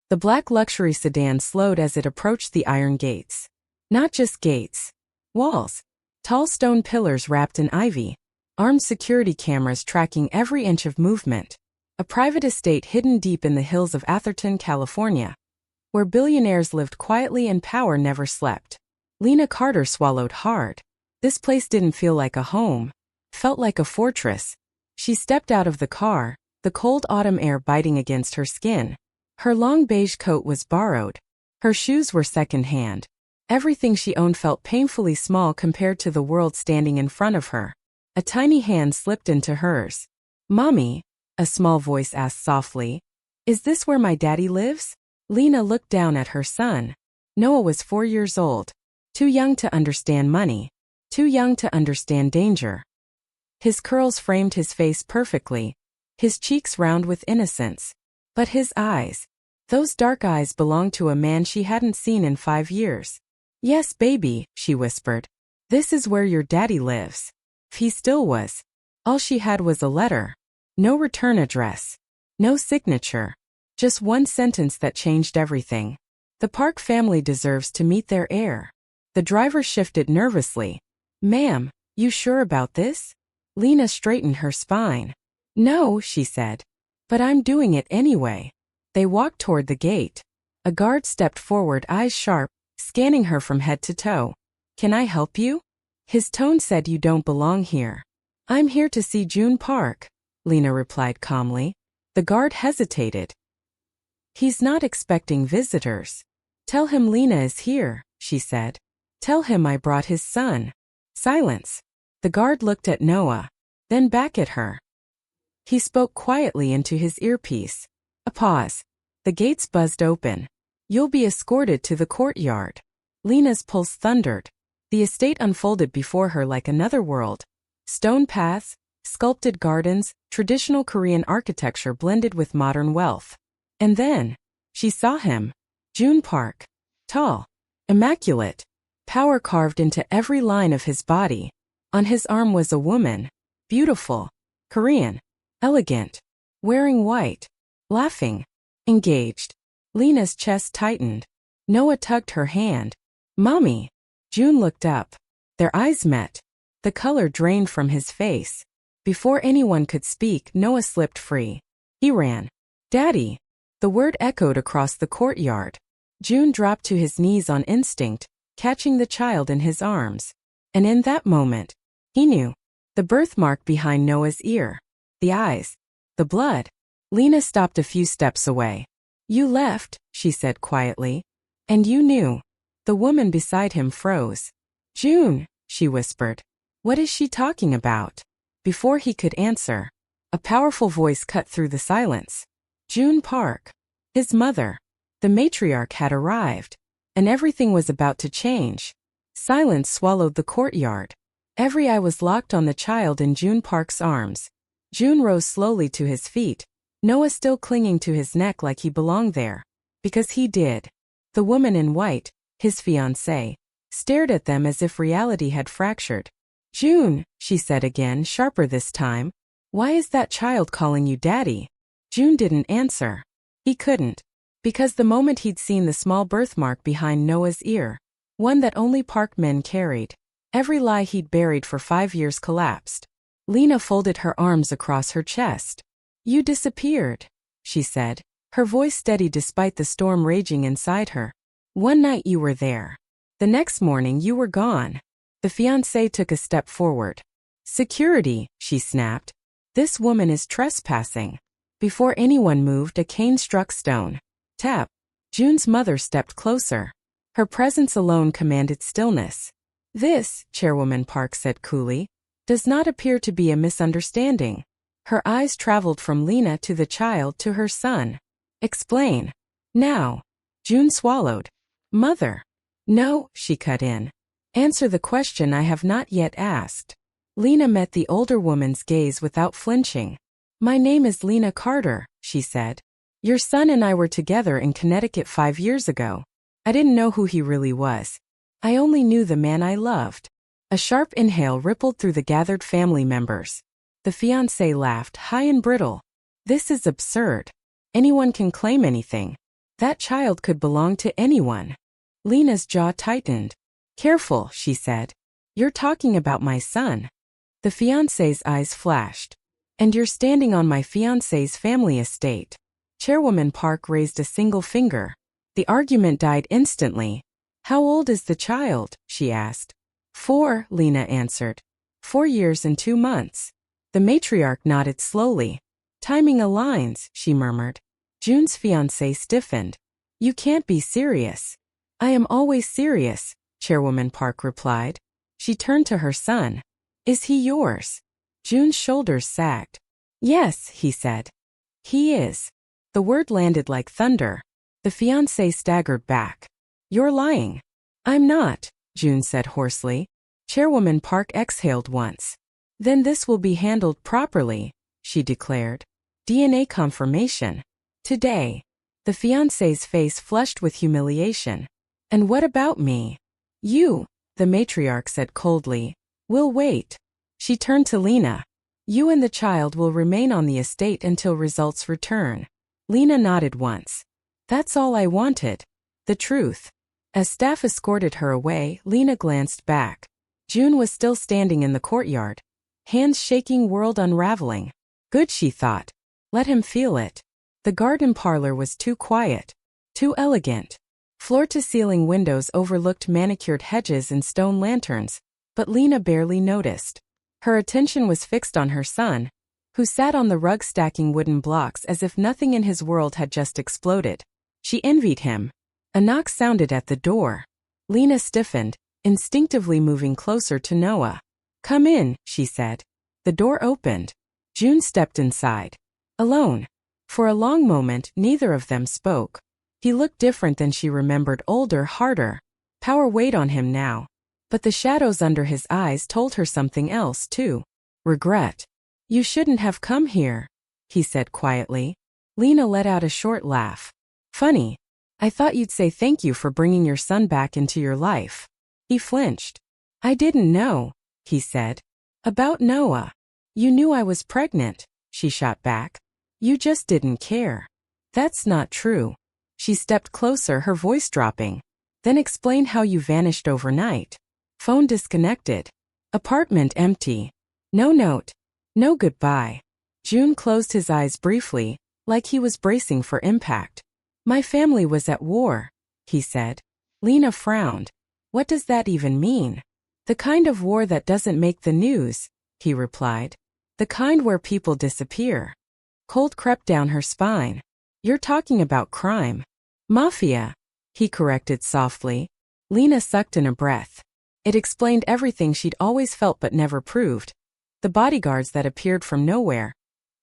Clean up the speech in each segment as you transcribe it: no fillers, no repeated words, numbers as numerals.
The black luxury sedan slowed as it approached the iron gates. Not just gates. Walls. Tall stone pillars wrapped in ivy. Armed security cameras tracking every inch of movement. A private estate hidden deep in the hills of Atherton, California, where billionaires lived quietly and power never slept. Lena Carter swallowed hard. This place didn't feel like a home. Felt like a fortress. She stepped out of the car, the cold autumn air biting against her skin. Her long beige coat was borrowed. Her shoes were second-hand. Everything she owned felt painfully small compared to the world standing in front of her. A tiny hand slipped into hers. "Mommy," a small voice asked softly, "is this where my daddy lives?" Lena looked down at her son. Noah was 4 years old. Too young to understand money. Too young to understand danger. His curls framed his face perfectly, his cheeks round with innocence. But his eyes, those dark eyes belonged to a man she hadn't seen in 5 years. "Yes, baby," she whispered. "This is where your daddy lives." He still was. All she had was a letter. No return address. No signature. Just one sentence that changed everything. "The Park family deserves to meet their heir." The driver shifted nervously. "Ma'am, you sure about this?" Lena straightened her spine. "No," she said. "But I'm doing it anyway." They walked toward the gate. A guard stepped forward, eyes sharp, scanning her from head to toe. "Can I help you?" His tone said, "You don't belong here." "I'm here to see June Park," Lena replied calmly. The guard hesitated. "He's not expecting visitors." "Tell him Lena is here," she said. "Tell him I brought his son." Silence. The guard looked at Noah, then back at her. He spoke quietly into his earpiece. A pause. The gates buzzed open. "You'll be escorted to the courtyard." Lena's pulse thundered. The estate unfolded before her like another world. Stone paths, sculpted gardens, traditional Korean architecture blended with modern wealth. And then, she saw him. June Park. Tall. Immaculate. Power carved into every line of his body. On his arm was a woman. Beautiful. Korean. Elegant. Wearing white. Laughing. Engaged. Lena's chest tightened. Noah tugged her hand. "Mommy." June looked up. Their eyes met. The color drained from his face. Before anyone could speak, Noah slipped free. He ran. "Daddy." The word echoed across the courtyard. June dropped to his knees on instinct, catching the child in his arms. And in that moment, he knew. The birthmark behind Noah's ear. The eyes. The blood. Lena stopped a few steps away. "You left," she said quietly. "And you knew." The woman beside him froze. "June," she whispered. "What is she talking about?" Before he could answer, a powerful voice cut through the silence. June Park. His mother. The matriarch had arrived. And everything was about to change. Silence swallowed the courtyard. Every eye was locked on the child in June Park's arms. June rose slowly to his feet, Noah still clinging to his neck like he belonged there. Because he did. The woman in white, his fiancée, stared at them as if reality had fractured. "June," she said again, sharper this time. "Why is that child calling you daddy?" June didn't answer. He couldn't. Because the moment he'd seen the small birthmark behind Noah's ear, one that only Park men carried, every lie he'd buried for 5 years collapsed. Lena folded her arms across her chest. "You disappeared," she said, her voice steady despite the storm raging inside her. "One night you were there. The next morning you were gone." The fiancé took a step forward. "Security," she snapped. "This woman is trespassing." Before anyone moved, a cane struck stone. Tap. June's mother stepped closer. Her presence alone commanded stillness. "This," Chairwoman Park said coolly, "does not appear to be a misunderstanding." Her eyes traveled from Lena to the child to her son. "Explain. Now." June swallowed. "Mother." "No," she cut in. "Answer the question I have not yet asked." Lena met the older woman's gaze without flinching. "My name is Lena Carter," she said. "Your son and I were together in Connecticut 5 years ago. I didn't know who he really was. I only knew the man I loved." A sharp inhale rippled through the gathered family members. The fiancé laughed, high and brittle. "This is absurd. Anyone can claim anything. That child could belong to anyone. Lena's jaw tightened. Careful, she said. You're talking about my son. The fiancé's eyes flashed. And you're standing on my fiancé's family estate. Chairwoman Park raised a single finger. The argument died instantly. How old is the child? She asked. 4, Lena answered. 4 years and 2 months. The matriarch nodded slowly. Timing aligns, she murmured. June's fiancé stiffened. You can't be serious. I am always serious, Chairwoman Park replied. She turned to her son. Is he yours? June's shoulders sagged. Yes, he said. He is. The word landed like thunder. The fiancé staggered back. You're lying. I'm not, June said hoarsely. Chairwoman Park exhaled once. Then this will be handled properly, she declared. DNA confirmation. Today. The fiancé's face flushed with humiliation. And what about me? You, the matriarch said coldly. We'll wait. She turned to Lena. You and the child will remain on the estate until results return. Lena nodded once. That's all I wanted. The truth. As staff escorted her away, Lena glanced back. June was still standing in the courtyard. Hands shaking, world unraveling. Good, she thought. Let him feel it. The garden parlor was too quiet. Too elegant. Floor-to-ceiling windows overlooked manicured hedges and stone lanterns, but Lena barely noticed. Her attention was fixed on her son, who sat on the rug stacking wooden blocks as if nothing in his world had just exploded. She envied him. A knock sounded at the door. Lena stiffened, instinctively moving closer to Noah. Come in, she said. The door opened. June stepped inside. Alone. For a long moment, neither of them spoke. He looked different than she remembered, older, harder. Power weighed on him now. But the shadows under his eyes told her something else, too. Regret. You shouldn't have come here, he said quietly. Lena let out a short laugh. Funny. I thought you'd say thank you for bringing your son back into your life. He flinched. I didn't know, he said. About Noah. You knew I was pregnant, she shot back. You just didn't care. That's not true. She stepped closer, her voice dropping. Then explain how you vanished overnight. Phone disconnected. Apartment empty. No note. No goodbye. June closed his eyes briefly, like he was bracing for impact. My family was at war, he said. Lena frowned. What does that even mean? The kind of war that doesn't make the news, he replied. The kind where people disappear. Cold crept down her spine. You're talking about crime. Mafia, he corrected softly. Lena sucked in a breath. It explained everything she'd always felt but never proved. The bodyguards that appeared from nowhere.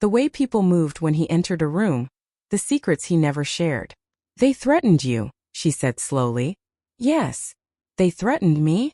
The way people moved when he entered a room. The secrets he never shared. They threatened you, she said slowly. Yes. They threatened me?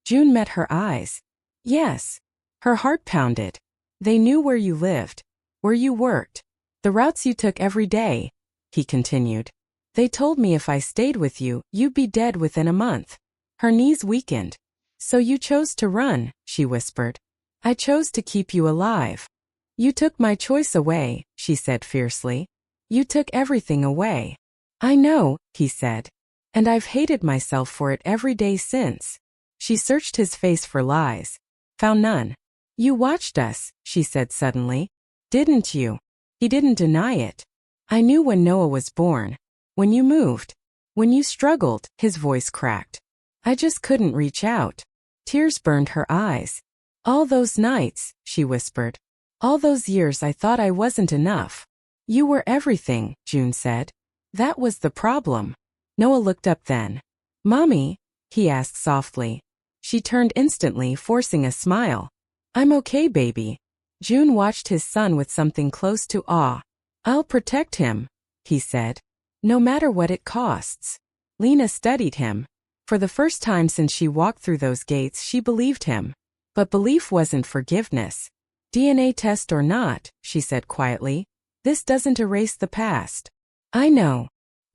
June met her eyes. Yes. Her heart pounded. They knew where you lived. Where you worked. The routes you took every day, he continued. They told me if I stayed with you, you'd be dead within a month. Her knees weakened. So you chose to run, she whispered. I chose to keep you alive. You took my choice away, she said fiercely. You took everything away. I know, he said. And I've hated myself for it every day since. She searched his face for lies. Found none. You watched us, she said suddenly. Didn't you? He didn't deny it. I knew when Noah was born. When you moved. When you struggled, his voice cracked. I just couldn't reach out. Tears burned her eyes. All those nights, she whispered. All those years I thought I wasn't enough. You were everything, June said. That was the problem. Noah looked up then. Mommy? He asked softly. She turned instantly, forcing a smile. I'm okay, baby. June watched his son with something close to awe. I'll protect him, he said. No matter what it costs. Lena studied him. For the first time since she walked through those gates, she believed him. But belief wasn't forgiveness. DNA test or not, she said quietly, this doesn't erase the past. I know.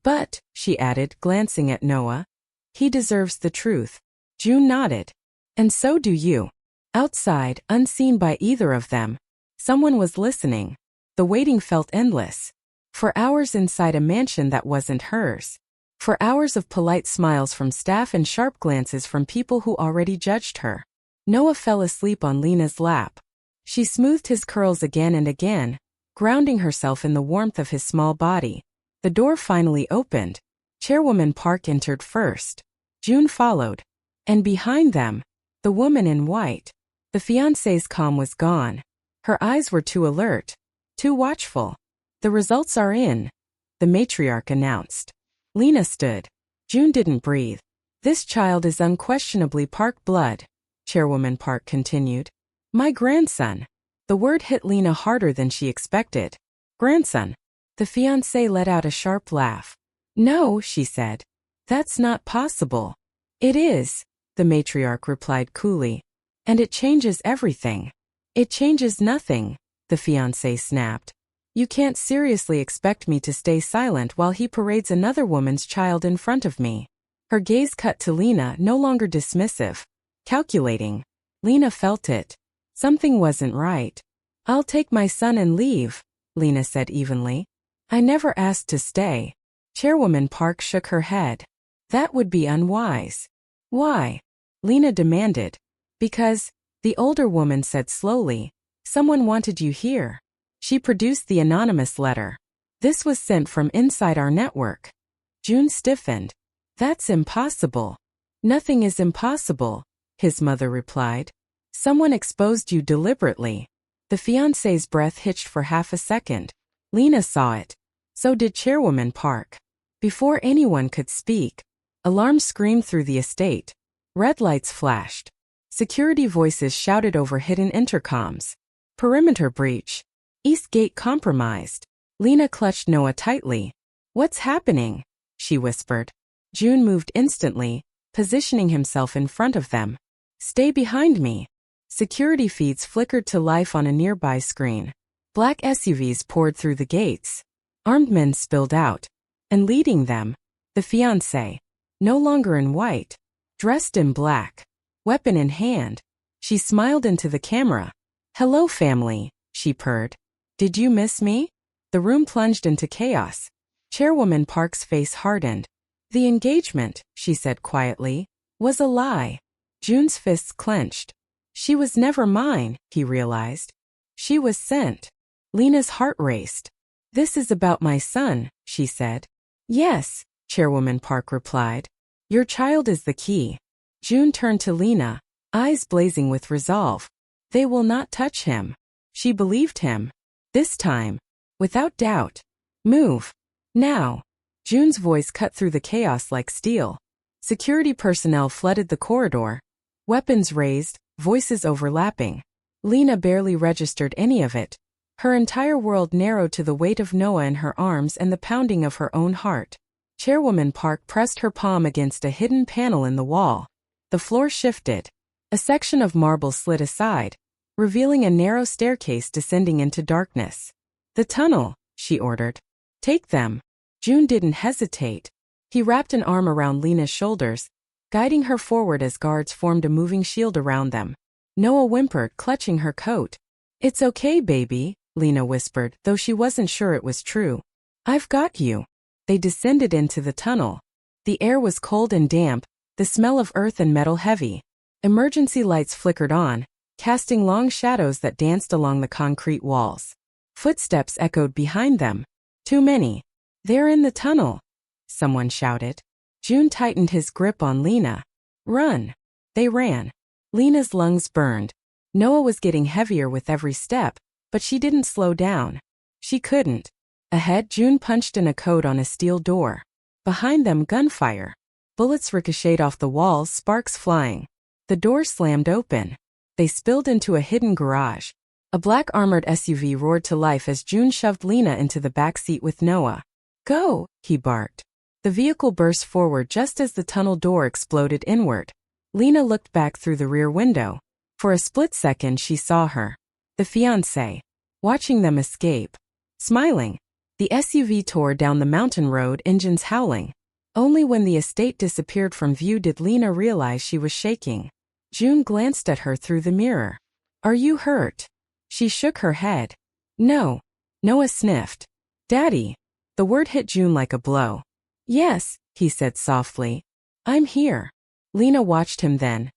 But, she added, glancing at Noah, he deserves the truth. June nodded. And so do you. Outside, unseen by either of them, someone was listening. The waiting felt endless. For hours inside a mansion that wasn't hers. For hours of polite smiles from staff and sharp glances from people who already judged her. Noah fell asleep on Lena's lap. She smoothed his curls again and again, grounding herself in the warmth of his small body. The door finally opened. Chairwoman Park entered first. June followed. And behind them, the woman in white. The fiancé's calm was gone. Her eyes were too alert, too watchful. The results are in, the matriarch announced. Lena stood. June didn't breathe. This child is unquestionably Park blood, Chairwoman Park continued. My grandson. The word hit Lena harder than she expected. Grandson. The fiancé let out a sharp laugh. No, she said. That's not possible. It is, the matriarch replied coolly. And it changes everything. It changes nothing, the fiancé snapped. You can't seriously expect me to stay silent while he parades another woman's child in front of me. Her gaze cut to Lena, no longer dismissive. Calculating. Lena felt it. Something wasn't right. I'll take my son and leave, Lena said evenly. I never asked to stay. Chairwoman Park shook her head. That would be unwise. Why? Lena demanded. Because, the older woman said slowly, someone wanted you here. She produced the anonymous letter. This was sent from inside our network. June stiffened. That's impossible. Nothing is impossible, his mother replied. Someone exposed you deliberately. The fiancé's breath hitched for half a second. Lena saw it. So did Chairwoman Park. Before anyone could speak, alarms screamed through the estate. Red lights flashed. Security voices shouted over hidden intercoms. Perimeter breach. East Gate compromised. Lena clutched Noah tightly. What's happening? She whispered. June moved instantly, positioning himself in front of them. Stay behind me. Security feeds flickered to life on a nearby screen. Black SUVs poured through the gates. Armed men spilled out. And leading them, the fiancé, no longer in white, dressed in black. Weapon in hand, she smiled into the camera. Hello, family, she purred. Did you miss me? The room plunged into chaos. Chairwoman Park's face hardened. The engagement, she said quietly, was a lie. June's fists clenched. She was never mine, he realized. She was sent. Lena's heart raced. This is about my son, she said. Yes, Chairwoman Park replied. Your child is the key. June turned to Lena, eyes blazing with resolve. They will not touch him. She believed him. This time. Without doubt. Move. Now. June's voice cut through the chaos like steel. Security personnel flooded the corridor. Weapons raised, voices overlapping. Lena barely registered any of it. Her entire world narrowed to the weight of Noah in her arms and the pounding of her own heart. Chairwoman Park pressed her palm against a hidden panel in the wall. The floor shifted. A section of marble slid aside, revealing a narrow staircase descending into darkness. The tunnel, she ordered. Take them. June didn't hesitate. He wrapped an arm around Lena's shoulders, guiding her forward as guards formed a moving shield around them. Noah whimpered, clutching her coat. It's okay, baby, Lena whispered, though she wasn't sure it was true. I've got you. They descended into the tunnel. The air was cold and damp, the smell of earth and metal heavy. Emergency lights flickered on, casting long shadows that danced along the concrete walls. Footsteps echoed behind them. Too many. They're in the tunnel, someone shouted. June tightened his grip on Lena. Run. They ran. Lena's lungs burned. Noah was getting heavier with every step, but she didn't slow down. She couldn't. Ahead, June punched in a code on a steel door. Behind them, gunfire. Bullets ricocheted off the walls, sparks flying. The door slammed open. They spilled into a hidden garage. A black armored SUV roared to life as June shoved Lena into the back seat with Noah. Go, he barked. The vehicle burst forward just as the tunnel door exploded inward. Lena looked back through the rear window. For a split second she saw her. The fiancé. Watching them escape. Smiling. The SUV tore down the mountain road, engines howling. Only when the estate disappeared from view did Lena realize she was shaking. June glanced at her through the mirror. Are you hurt? She shook her head. No. Noah sniffed. Daddy, The word hit June like a blow. Yes, he said softly. I'm here. Lena watched him then.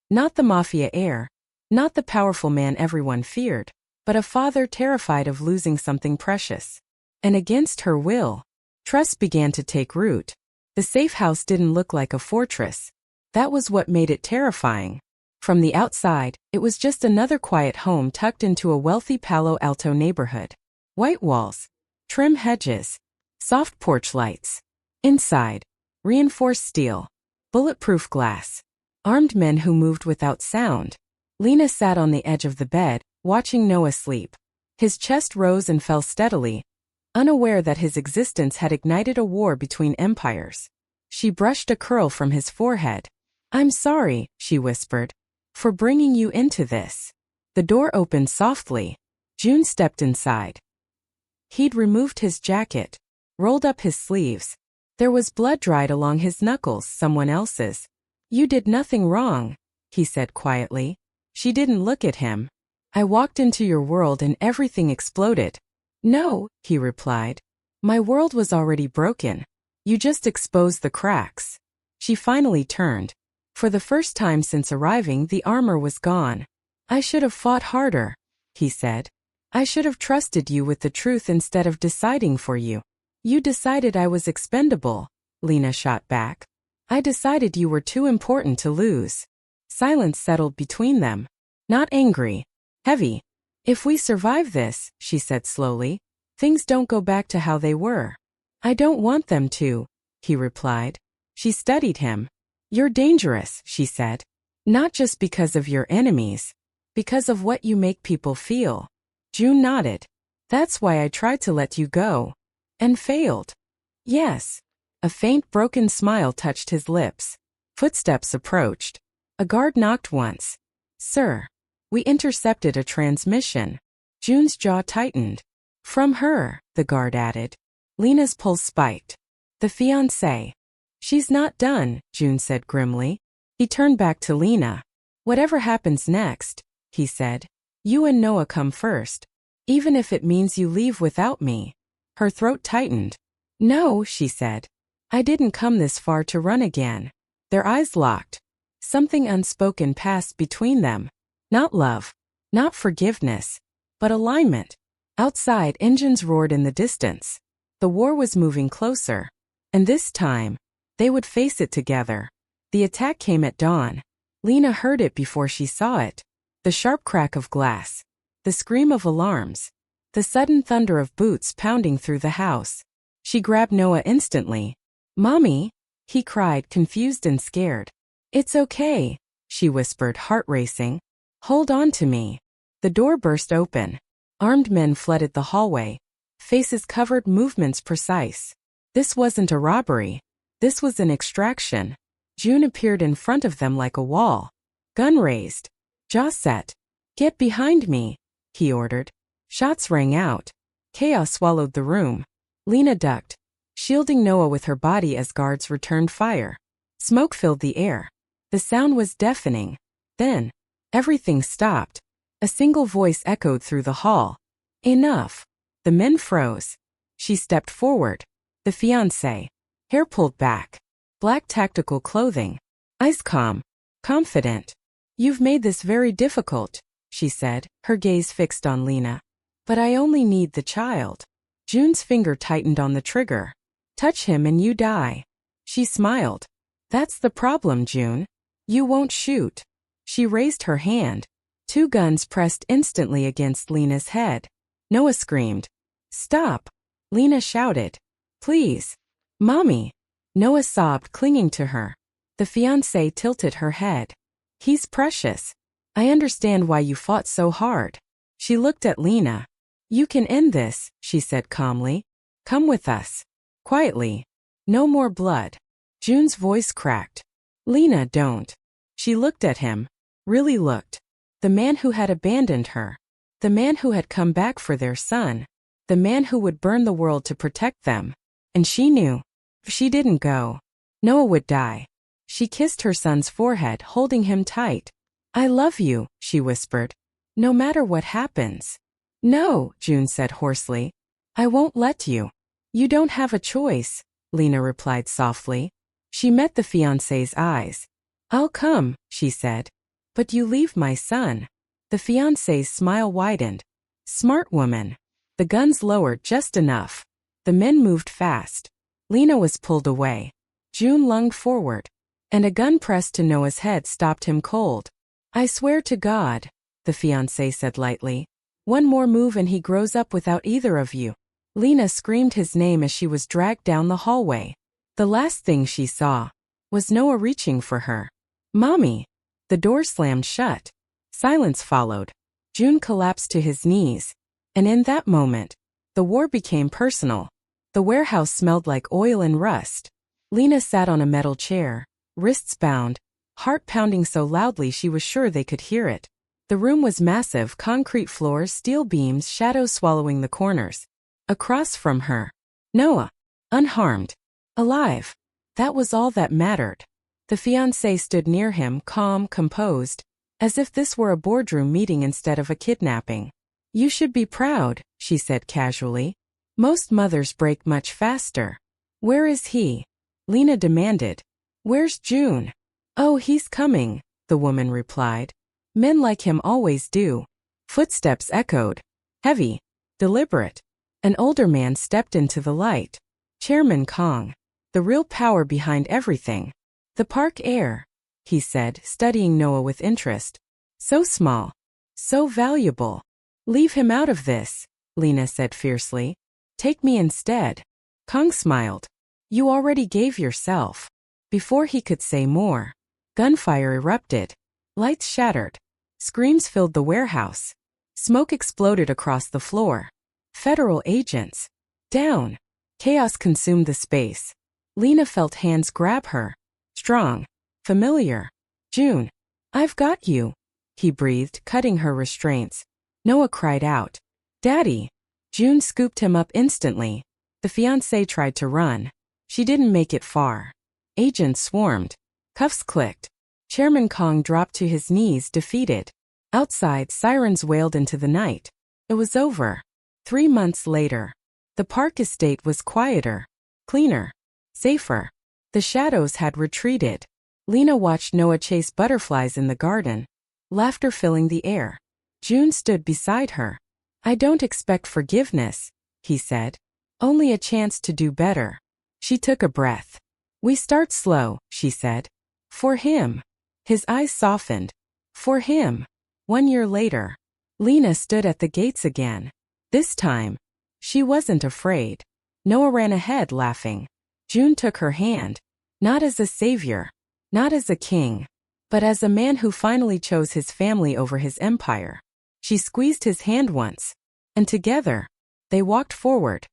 Not the Mafia heir, not the powerful man everyone feared, but a father terrified of losing something precious. And against her will, trust began to take root. The safe house didn't look like a fortress. That was what made it terrifying. From the outside, it was just another quiet home tucked into a wealthy Palo Alto neighborhood. White walls, trim hedges, soft porch lights. Inside, reinforced steel, bulletproof glass, armed men who moved without sound. Lena sat on the edge of the bed, watching Noah sleep. His chest rose and fell steadily, unaware that his existence had ignited a war between empires. She brushed a curl from his forehead. I'm sorry, she whispered, for bringing you into this. The door opened softly. June stepped inside. He'd removed his jacket, rolled up his sleeves. There was blood dried along his knuckles, someone else's. You did nothing wrong, he said quietly. She didn't look at him. I walked into your world and everything exploded. No, he replied. My world was already broken. You just exposed the cracks. She finally turned. For the first time since arriving, the armor was gone. I should have fought harder, he said. I should have trusted you with the truth instead of deciding for you. You decided I was expendable, Lena shot back. I decided you were too important to lose. Silence settled between them. Not angry. Heavy. If we survive this, she said slowly, things don't go back to how they were. I don't want them to, he replied. She studied him. You're dangerous, she said. Not just because of your enemies. Because of what you make people feel. June nodded. That's why I tried to let you go. And failed. Yes. A faint broken smile touched his lips. Footsteps approached. A guard knocked once. Sir. We intercepted a transmission. June's jaw tightened. From her, the guard added. Lena's pulse spiked. The fiancée. She's not done, June said grimly. He turned back to Lena. Whatever happens next, he said, you and Noah come first. Even if it means you leave without me. Her throat tightened. No, she said. I didn't come this far to run again. Their eyes locked. Something unspoken passed between them. Not love, not forgiveness, but alignment. Outside, engines roared in the distance. The war was moving closer. And this time, they would face it together. The attack came at dawn. Lena heard it before she saw it. The sharp crack of glass. The scream of alarms. The sudden thunder of boots pounding through the house. She grabbed Noah instantly. Mommy, he cried, confused and scared. It's okay, she whispered, heart racing. Hold on to me. The door burst open. Armed men flooded the hallway. Faces covered, movements precise. This wasn't a robbery. This was an extraction. June appeared in front of them like a wall. Gun raised. Jaw set. Get behind me, he ordered. Shots rang out. Chaos swallowed the room. Lena ducked, shielding Noah with her body as guards returned fire. Smoke filled the air. The sound was deafening. Then, everything stopped. A single voice echoed through the hall. Enough. The men froze. She stepped forward. The fiancé. Hair pulled back. Black tactical clothing. Eyes calm. Confident. You've made this very difficult, she said, her gaze fixed on Lena. But I only need the child. June's finger tightened on the trigger. Touch him and you die. She smiled. That's the problem, June. You won't shoot. She raised her hand. Two guns pressed instantly against Lena's head. Noah screamed. Stop. Lena shouted. Please. Mommy. Noah sobbed, clinging to her. The fiancé tilted her head. He's precious. I understand why you fought so hard. She looked at Lena. You can end this, she said calmly. Come with us. Quietly. No more blood. June's voice cracked. Lena, don't. She looked at him. Really looked. The man who had abandoned her. The man who had come back for their son. The man who would burn the world to protect them. And she knew. If she didn't go, Noah would die. She kissed her son's forehead, holding him tight. I love you, she whispered. No matter what happens. No, June said hoarsely. I won't let you. You don't have a choice, Lena replied softly. She met the fiancé's eyes. I'll come, she said. But you leave my son. The fiancé's smile widened. Smart woman. The guns lowered just enough. The men moved fast. Lena was pulled away. June lunged forward, and a gun pressed to Noah's head stopped him cold. I swear to God, the fiancé said lightly. One more move and he grows up without either of you. Lena screamed his name as she was dragged down the hallway. The last thing she saw was Noah reaching for her. Mommy! The door slammed shut. Silence followed. June collapsed to his knees. And in that moment, the war became personal. The warehouse smelled like oil and rust. Lena sat on a metal chair, wrists bound, heart pounding so loudly she was sure they could hear it. The room was massive, concrete floors, steel beams, shadows swallowing the corners. Across from her, Noah, unharmed, alive. That was all that mattered. The fiancé stood near him, calm, composed, as if this were a boardroom meeting instead of a kidnapping. You should be proud, she said casually. Most mothers break much faster. Where is he? Lena demanded. Where's June? Oh, he's coming, the woman replied. Men like him always do. Footsteps echoed. Heavy. Deliberate. An older man stepped into the light. Chairman Kong. The real power behind everything. The park heir, he said, studying Noah with interest. So small. So valuable. Leave him out of this, Lena said fiercely. Take me instead. Kong smiled. You already gave yourself. Before he could say more, gunfire erupted. Lights shattered. Screams filled the warehouse. Smoke exploded across the floor. Federal agents. Down. Chaos consumed the space. Lena felt hands grab her. Strong. Familiar. June. I've got you, he breathed, cutting her restraints. Noah cried out. Daddy. June scooped him up instantly. The fiancé tried to run. She didn't make it far. Agents swarmed. Cuffs clicked. Chairman Kong dropped to his knees, defeated. Outside, sirens wailed into the night. It was over. 3 months later. The park estate was quieter. Cleaner. Safer. The shadows had retreated. Lena watched Noah chase butterflies in the garden. Laughter filling the air. June stood beside her. I don't expect forgiveness, he said. Only a chance to do better. She took a breath. We start slow, she said. For him. His eyes softened. For him. 1 year later. Lena stood at the gates again. This time, she wasn't afraid. Noah ran ahead, laughing. June took her hand. Not as a savior. Not as a king. But as a man who finally chose his family over his empire. She squeezed his hand once. And together, they walked forward.